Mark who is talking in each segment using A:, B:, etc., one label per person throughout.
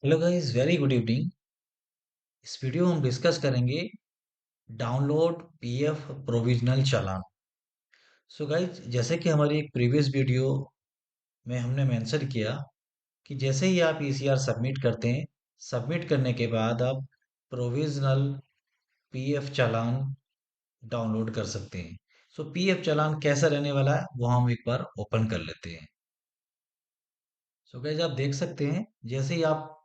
A: Hello guys, very good evening. इस video में हम डिस्कस करेंगे डाउनलोड पीएफ प्रोविजनल चालान। सो गाइस, जैसे कि हमारी एक प्रीवियस वीडियो में हमने मेंशन किया कि जैसे ही आप ईसीआर सबमिट करते हैं, सबमिट करने के बाद आप प्रोविजनल पीएफ चालान डाउनलोड कर सकते हैं। सो पीएफ चालान कैसा रहने वाला है वो हम एक बार ओपन कर लेते हैं। सो गाइस, आप देख सकते हैं जैसे ही आप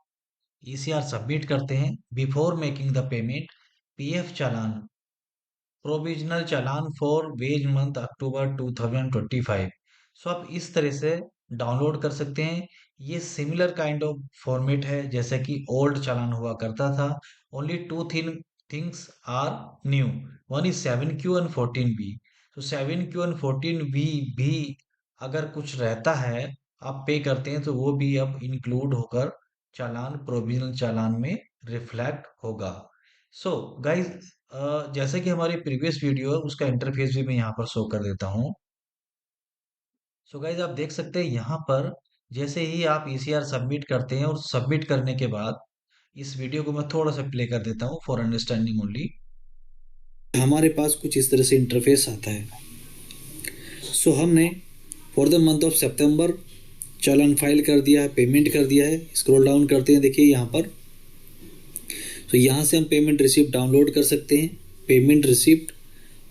A: ईसीआर सबमिट करते हैं, before making the payment, PF challan provisional challan for wage month October 2025। So आप इस तरह से डाउनलोड कर सकते हैं। ये सिमिलर काइंड ऑफ फॉर्मेट है जैसे कि ओल्ड चालान हुआ करता था। Only two things are new. One is 7Q and 14B। तो 7Q एंड 14B भी अगर कुछ रहता है, आप पे करते हैं, तो वो भी अब इंक्लूड होकर चालान, प्रोविजनल चालान में रिफ्लेक्ट होगा। सो गाइज, जैसे कि हमारी प्रीवियस वीडियो है, उसका इंटरफेस भी मैं यहाँ पर शो कर देता हूँ। सो गाइज, आप देख सकते हैं यहाँ पर जैसे ही आप ईसीआर सबमिट करते हैं और सबमिट करने के बाद इस वीडियो को मैं थोड़ा सा प्ले कर देता हूँ फॉर अंडरस्टैंडिंग ओनली।
B: हमारे पास कुछ इस तरह से इंटरफेस आता है। हमने for the month of September challan file कर दिया है, पेमेंट कर दिया है। स्क्रॉल डाउन करते हैं, देखिए यहाँ पर। यहाँ से हम पेमेंट रिसिप्ट डाउनलोड कर सकते हैं, पेमेंट रिसिप्ट।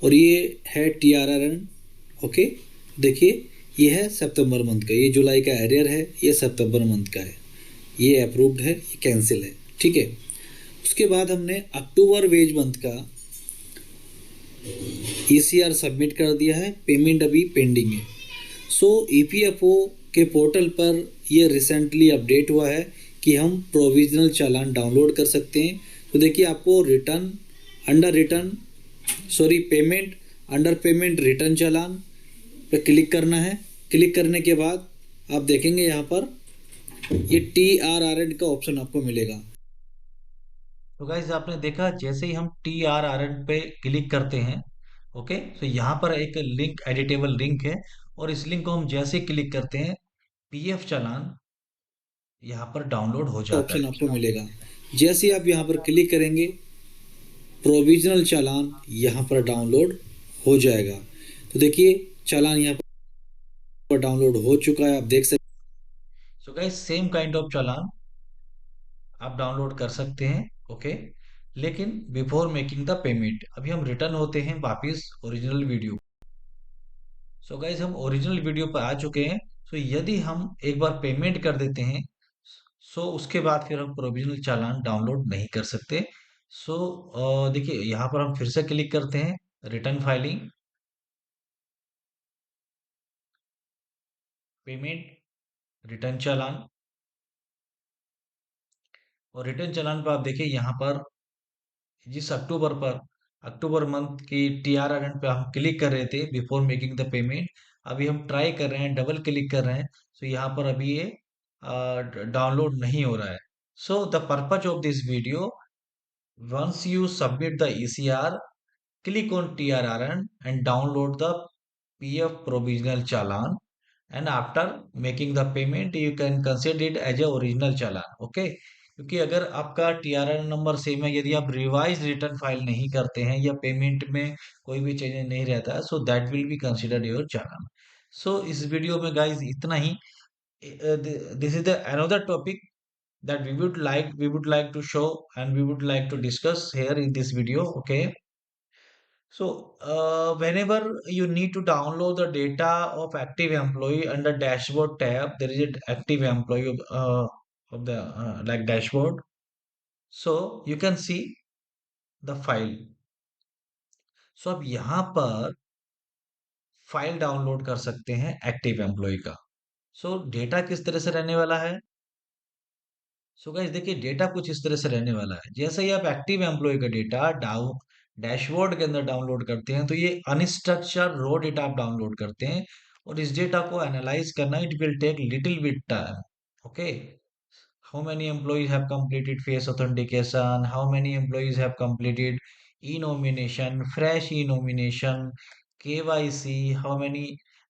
B: और ये है TRRN। ओके, देखिए ये है सितंबर मंथ का, ये जुलाई का एरियर है, ये सितंबर मंथ का है, ये अप्रूव्ड है, ये कैंसिल है। ठीक है। उसके बाद हमने अक्टूबर वेज मंथ का ECR सबमिट कर दिया है, पेमेंट अभी पेंडिंग है। EPFO के पोर्टल पर ये रिसेंटली अपडेट हुआ है कि हम प्रोविजनल चालान डाउनलोड कर सकते हैं। तो देखिए, आपको return under return sorry payment under payment return challan पर क्लिक करना है। क्लिक करने के बाद आप देखेंगे यहाँ पर ये TRRN का ऑप्शन आपको मिलेगा।
A: तो गाइज, आपने देखा जैसे ही हम TRRN पे क्लिक करते हैं, ओके, तो यहाँ पर एक लिंक, एडिटेबल लिंक है। और इस लिंक को हम जैसे ही क्लिक करते हैं, पीएफ चालान यहाँ पर डाउनलोड हो जाता
B: ऑप्शन आपको
A: है।
B: मिलेगा। जैसे ही आप यहाँ पर क्लिक करेंगे, प्रोविजनल चालान यहाँ पर डाउनलोड हो जाएगा। तो देखिए, चालान यहाँ पर डाउनलोड हो चुका है, आप देख सकते
A: so guys, same kind of challan आप डाउनलोड कर सकते हैं, ओके। लेकिन बिफोर मेकिंग द पेमेंट, अभी हम रिटर्न होते हैं वापिस ओरिजिनल वीडियो। सो गाइस, हम ओरिजिनल वीडियो पर आ चुके हैं। सो यदि हम एक बार पेमेंट कर देते हैं, सो उसके बाद फिर हम प्रोविजनल चालान डाउनलोड नहीं कर सकते। सो देखिए, यहाँ पर हम फिर से क्लिक करते हैं, रिटर्न फाइलिंग, पेमेंट, रिटर्न चालान। और रिटर्न चालान पर आप देखिए यहाँ पर जिस अक्टूबर मंथ की TRRN पे हम क्लिक कर रहे थे बिफोर मेकिंग द पेमेंट, अभी हम ट्राई कर रहे हैं, डबल क्लिक कर रहे हैं, तो यहाँ पर अभी ये डाउनलोड नहीं हो रहा है। So the purpose of this video, once you submit the ECR, click on TRRN and download the PF provisional challan, and after making the payment you can consider it as a original challan, okay. क्योंकि अगर आपका TRN number same है, यदि आप revise return file नहीं करते हैं या पेमेंट में कोई भी चेंज नहीं रहता है, so that will be considered your challan. So इस वीडियो में गाइज इतना ही। This is the another topic that we would like to show and we would like to discuss here in this video, okay। So, whenever you need to download the data of active employee under dashboard tab, there is an active employee of the like dashboard. So you can see the file. So अब यहाँ पर file download कर सकते हैं active employee का। सो data किस तरह से रहने वाला है? सो गाइस, देखिए डेटा कुछ इस तरह से रहने वाला है। जैसे ही आप एक्टिव एम्प्लॉय का डेटा डाउन डैशबोर्ड के अंदर डाउनलोड करते हैं, तो ये अनस्ट्रक्चर रो डेटा आप डाउनलोड करते हैं। और इस डेटा को एनालाइज करना, it will take little bit time, okay. How many employees have completed face authentication, how many employees have completed e-nomination, fresh e-nomination, KYC, how many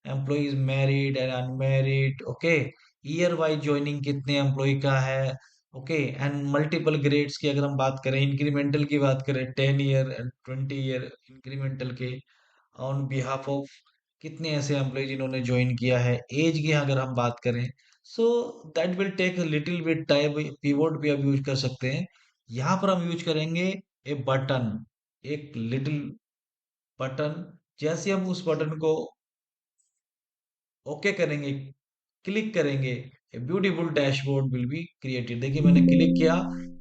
A: employees married and unmarried, okay। Year wise joining कितने employ का है, okay, and multiple grades की अगर हम बात करें, incremental की बात करें, 10 ईयर एंड 20 ईयर इंक्रीमेंटल के ऑन बिहाफ ऑफ कितने ऐसे एम्प्लॉय जिन्होंने ज्वाइन किया है, एज की अगर हम बात करें, so that will take little bit time. Pivot भी आप यूज कर सकते हैं। यहाँ पर हम यूज करेंगे ए बटन, एक लिटिल बटन। जैसे हम उस बटन को ओके करेंगे, क्लिक करेंगे, a beautiful dashboard will be created. देखिए मैंने क्लिक किया,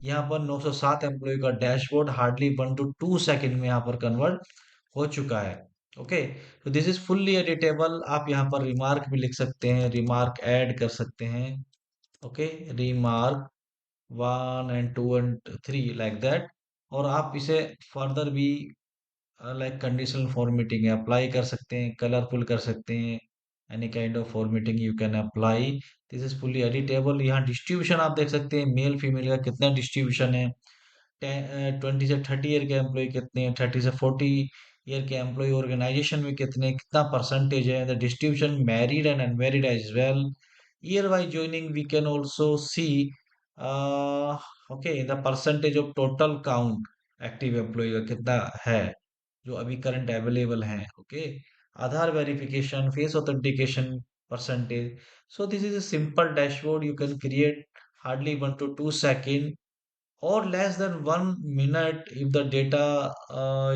A: यहाँ पर 907 एम्प्लॉय का डैशबोर्ड हार्डली 1 to 2 सेकंड में यहाँ पर कन्वर्ट हो चुका है। ओके, तो दिस इज फुल्ली एडिटेबल। आप यहाँ पर रिमार्क भी लिख सकते हैं, रिमार्क ऐड कर सकते हैं। Okay, remark 1 and 2 and 3 like that. और आप इसे फर्दर भी लाइक कंडीशनल फॉर्मेटिंग अप्लाई कर सकते हैं, कलरफुल कर सकते हैं। Any kind of formatting you can apply. This is fully editable. यहाँ डिस्ट्रीब्यूशन आप देख सकते हैं, मेल फीमेल का कितना डिस्ट्रीब्यूशन है। 20 से 30 ईयर के एम्प्लॉय कितने हैं, 30 से 40 ईयर के एम्प्लॉय ऑर्गेनाइजेशन में कितने, कितना परसेंटेज है, the distribution married and unmarried as well. Year wise joining we can also see, okay, the percentage of total count active employee का कितना है जो अभी करंट अवेलेबल हैं। Okay, Aadhaar verification, face authentication percentage. So this is a simple dashboard you can create hardly 1 to 2 seconds or less than 1 minute if the data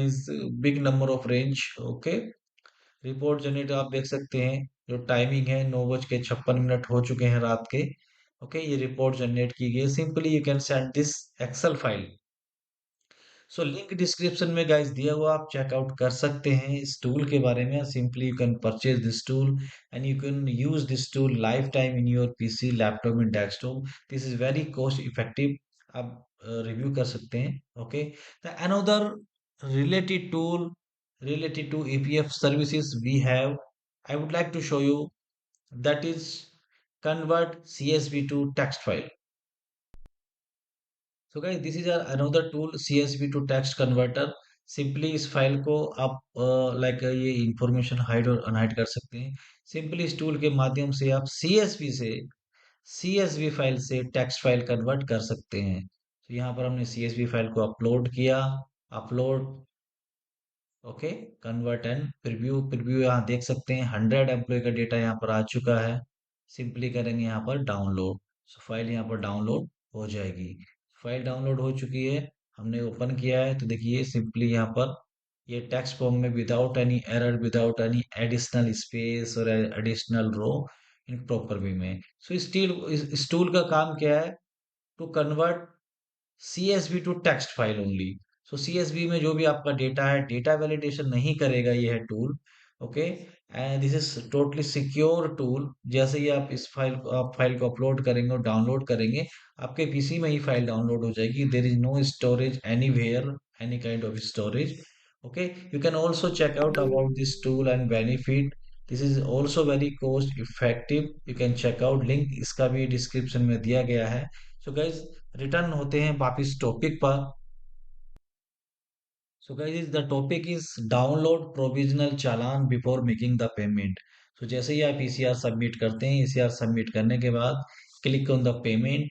A: is big number of range। okay, report generate आप देख सकते हैं, जो timing है 9:56 हो चुके हैं रात के। ओके, ये रिपोर्ट जनरेट की गई। Simply you can send this Excel file. So link description में गाइस दिया हुआ, आप चेकआउट कर सकते हैं इस टूल के बारे में। Simply you can purchase this tool and you can use this tool life time in your PC, laptop and desktop. This is very cost effective. आप रिव्यू कर सकते हैं। Okay, the another related tool related to EPF services we have, I would like to show you, that is convert CSV to text file। So guys, this is another tool, CSV to text converter। Simply इस file को आप like ये information hide और unhide कर सकते हैं। Simply इस tool के माध्यम से आप CSV फाइल से टेक्स्ट फाइल कन्वर्ट कर सकते हैं। तो यहाँ पर हमने CSV फाइल को अपलोड किया, upload, okay, convert and preview. Preview यहाँ देख सकते हैं, 100 एम्प्लॉय का डेटा यहाँ पर आ चुका है। सिंपली करेंगे यहाँ पर डाउनलोड, सो फाइल यहाँ पर डाउनलोड हो जाएगी। फाइल डाउनलोड हो चुकी है, हमने ओपन किया है तो देखिए सिंपली यहाँ पर ये टेक्स्ट फॉर्म में without any error, without any additional space और additional row, in proper way में। सो इस टूल का काम क्या है, to convert CSV to text file only. So CSV में जो भी आपका डेटा है, डेटा वैलिडेशन नहीं करेगा ये है tool. Okay, and this is totally secure tool. जैसे ही आप इस फाइल को, आप फाइल को अपलोड करेंगे और डाउनलोड करेंगे, आपके पीसी में ही फाइल डाउनलोड हो जाएगी। There is no storage anywhere, any kind of storage. Okay, you can also check out about this tool and benefit. This is also very cost effective. You can check out, link इसका भी description में दिया गया है। So guys, return होते हैं वापिस topic पर। So guys the topic is download provisional challan before making the payment. So जैसे ही आप ईसीआर सबमिट करते हैं, ईसीआर सबमिट करने के बाद click on the payment,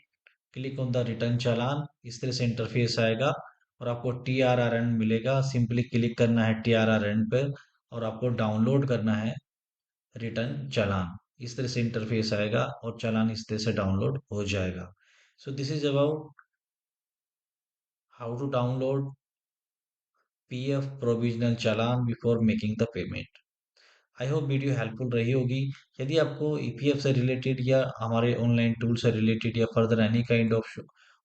A: click on the return challan, इस तरह से इंटरफेस आएगा और आपको TRRN मिलेगा। सिंपली क्लिक करना है TRRN पर और आपको डाउनलोड करना है रिटर्न चालान। इस तरह से इंटरफेस आएगा और चालान इस तरह से डाउनलोड हो जाएगा। So this is about how to download PF provisional challan before making the payment. I hope video helpful रही होगी। यदि आपको EPF से रिलेटेड या हमारे ऑनलाइन टूल से रिलेटेड या further any kind of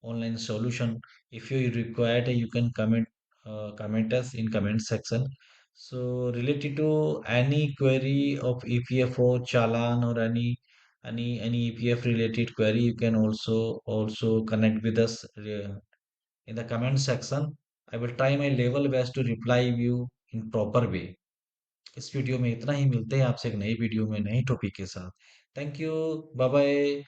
A: online solution if you required, you can comment us in comment section. So related to any query of EPF or चालान or any EPF related query, you can also connect with us in the comment section। I will try my level best to reply you in proper way। इस video में इतना ही, मिलते हैं आपसे एक नई video में नई टॉपिक के साथ। Thank you, bye bye.